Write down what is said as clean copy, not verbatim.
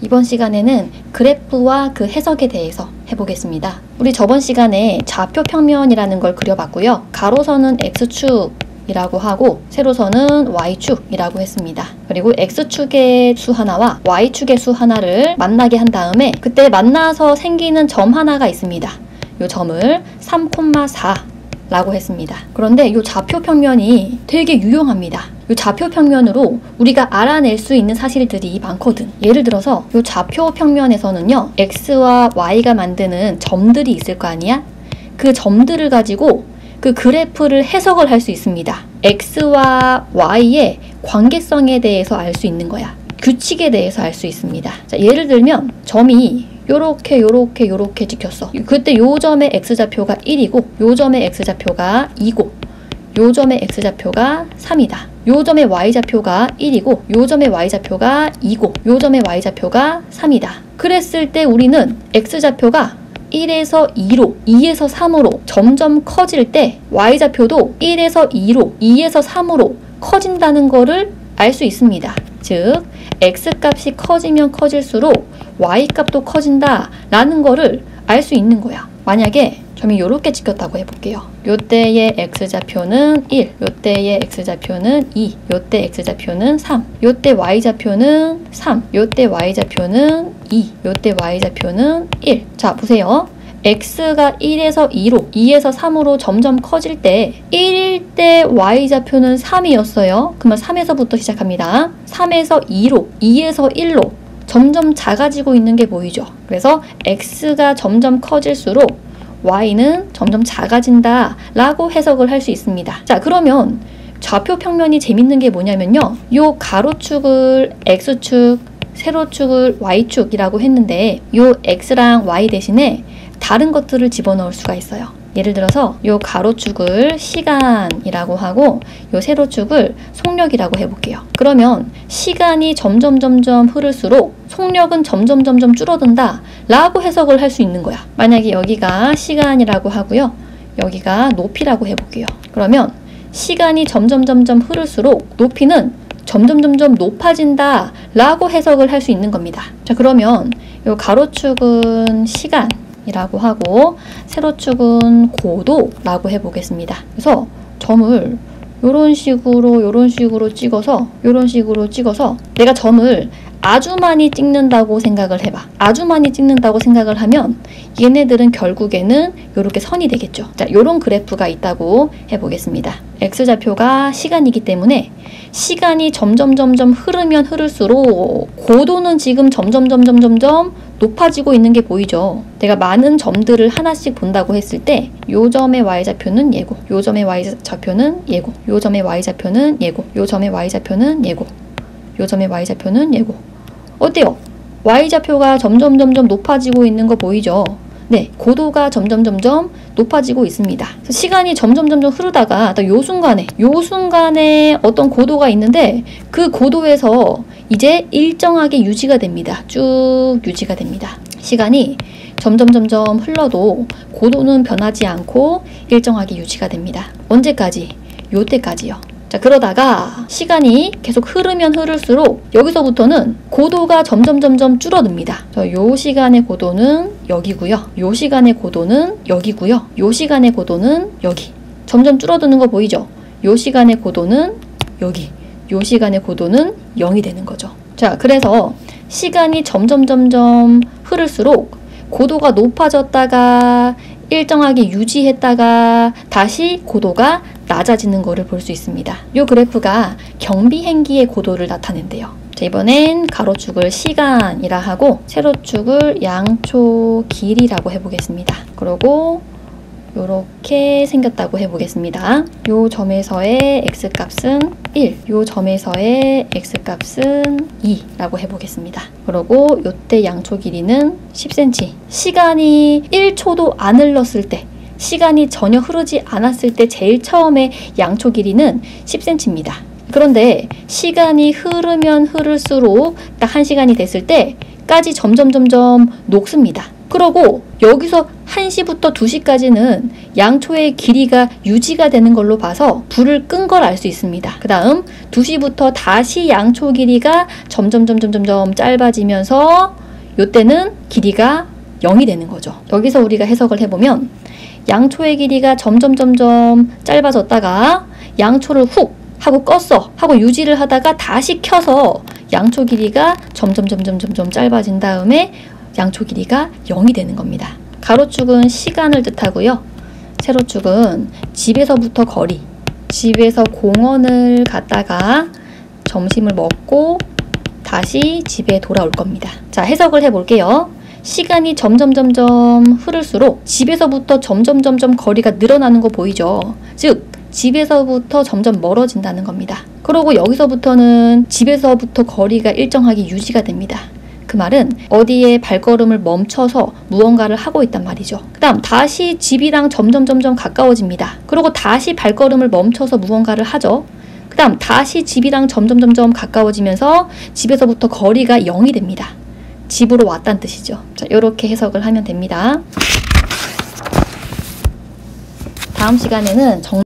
이번 시간에는 그래프와 그 해석에 대해서 해보겠습니다. 우리 저번 시간에 좌표 평면이라는 걸 그려봤고요. 가로선은 X축이라고 하고 세로선은 Y축이라고 했습니다. 그리고 X축의 수 하나와 Y축의 수 하나를 만나게 한 다음에 그때 만나서 생기는 점 하나가 있습니다. 이 점을 3,4 라고 했습니다. 그런데 이 좌표 평면이 되게 유용합니다. 이 좌표 평면으로 우리가 알아낼 수 있는 사실들이 많거든. 예를 들어서 이 좌표 평면에서는요, X와 Y가 만드는 점들이 있을 거 아니야? 그 점들을 가지고 그 그래프를 해석을 할 수 있습니다. X와 Y의 관계성에 대해서 알 수 있는 거야. 규칙에 대해서 알 수 있습니다. 자, 예를 들면 점이 요렇게 찍혔어. 그때 요 점의 X좌표가 1이고 요 점의 X좌표가 2고 요 점의 X좌표가 3이다. 요 점의 Y좌표가 1이고 요 점의 Y좌표가 2고 요 점의 Y좌표가 3이다. 그랬을 때 우리는 X좌표가 1에서 2로, 2에서 3으로 점점 커질 때 Y좌표도 1에서 2로, 2에서 3으로 커진다는 거를 알 수 있습니다. 즉, X값이 커지면 커질수록 Y값도 커진다 라는 거를 알 수 있는 거야. 만약에 점이 이렇게 찍혔다고 해볼게요. 요때의 X좌표는 1, 요때의 X좌표는 2, 요때 X좌표는 3, 요때 Y좌표는 3, 요때 Y좌표는 2, 요때 Y좌표는 1. 자, 보세요. X가 1에서 2로, 2에서 3으로 점점 커질 때 1일 때 Y좌표는 3이었어요. 그러면 3에서부터 시작합니다. 3에서 2로, 2에서 1로 점점 작아지고 있는 게 보이죠. 그래서 X가 점점 커질수록 Y는 점점 작아진다 라고 해석을 할 수 있습니다. 자, 그러면 좌표 평면이 재밌는 게 뭐냐면요, 요 가로축을 X축, 세로축을 Y축이라고 했는데 요 X랑 Y 대신에 다른 것들을 집어넣을 수가 있어요. 예를 들어서 요 가로축을 시간이라고 하고 요 세로축을 속력이라고 해볼게요. 그러면 시간이 점점 흐를수록 속력은 점점 줄어든다 라고 해석을 할 수 있는 거야. 만약에 여기가 시간이라고 하고요, 여기가 높이라고 해볼게요. 그러면 시간이 점점 흐를수록 높이는 점점 높아진다 라고 해석을 할 수 있는 겁니다. 자, 그러면 요 가로축은 시간 이라고 하고 세로축은 고도라고 해보겠습니다. 그래서 점을 요런 식으로 찍어서 내가 점을 아주 많이 찍는다고 생각을 해봐. 아주 많이 찍는다고 생각을 하면 얘네들은 결국에는 요렇게 선이 되겠죠. 자, 요런 그래프가 있다고 해보겠습니다. X좌표가 시간이기 때문에 시간이 점점 흐르면 흐를수록 고도는 지금 점점 높아지고 있는 게 보이죠. 내가 많은 점들을 하나씩 본다고 했을 때 요 점의 Y좌표는 얘고, 요 점의 Y좌표는 얘고, 요 점의 Y좌표는 얘고, 요 점의 Y좌표는 얘고, 요 점의 Y좌표는 얘고. 어때요? Y좌표가 점점 높아지고 있는 거 보이죠? 네, 고도가 점점 높아지고 있습니다. 시간이 점점 흐르다가 요 순간에 어떤 고도가 있는데 그 고도에서 이제 일정하게 유지가 됩니다. 쭉 유지가 됩니다. 시간이 점점 흘러도 고도는 변하지 않고 일정하게 유지가 됩니다. 언제까지? 요때까지요. 자, 그러다가 시간이 계속 흐르면 흐를수록 여기서부터는 고도가 점점 줄어듭니다. 요 시간의 고도는 여기고요. 요 시간의 고도는 여기고요. 요 시간의 고도는 여기. 점점 줄어드는 거 보이죠? 요 시간의 고도는 여기. 요 시간의 고도는 0이 되는 거죠. 자, 그래서 시간이 점점 흐를수록 고도가 높아졌다가 일정하게 유지했다가 다시 고도가 낮아지는 거를 볼 수 있습니다. 이 그래프가 경비행기의 고도를 나타낸대요. 자, 이번엔 가로축을 시간이라 하고 세로축을 양초 길이라고 해보겠습니다. 그리고 요렇게 생겼다고 해보겠습니다. 요 점에서의 X값은 1, 요 점에서의 X값은 2라고 해보겠습니다. 그리고 요때 양초 길이는 10cm. 시간이 1초도 안 흘렀을 때, 시간이 전혀 흐르지 않았을 때 제일 처음에 양초 길이는 10cm입니다. 그런데 시간이 흐르면 흐를수록 딱 1시간이 됐을 때까지 점점 녹습니다. 그러고 여기서 1시부터 2시까지는 양초의 길이가 유지가 되는 걸로 봐서 불을 끈 걸 알 수 있습니다. 그 다음 2시부터 다시 양초 길이가 점점 짧아지면서 요때는 길이가 0이 되는 거죠. 여기서 우리가 해석을 해보면 양초의 길이가 점점 짧아졌다가 양초를 훅 하고 껐어 하고 유지를 하다가 다시 켜서 양초 길이가 점점 짧아진 다음에 양초 길이가 0이 되는 겁니다. 가로축은 시간을 뜻하고요. 세로축은 집에서부터 거리, 집에서 공원을 갔다가 점심을 먹고 다시 집에 돌아올 겁니다. 자, 해석을 해볼게요. 시간이 점점 흐를수록 집에서부터 점점 거리가 늘어나는 거 보이죠? 즉 집에서부터 점점 멀어진다는 겁니다. 그리고 여기서부터는 집에서부터 거리가 일정하게 유지가 됩니다. 그 말은 어디에 발걸음을 멈춰서 무언가를 하고 있단 말이죠. 그 다음 다시 집이랑 점점 가까워집니다. 그리고 다시 발걸음을 멈춰서 무언가를 하죠. 그 다음 다시 집이랑 점점 가까워지면서 집에서부터 거리가 0이 됩니다. 집으로 왔다는 뜻이죠. 자, 이렇게 해석을 하면 됩니다. 다음 시간에는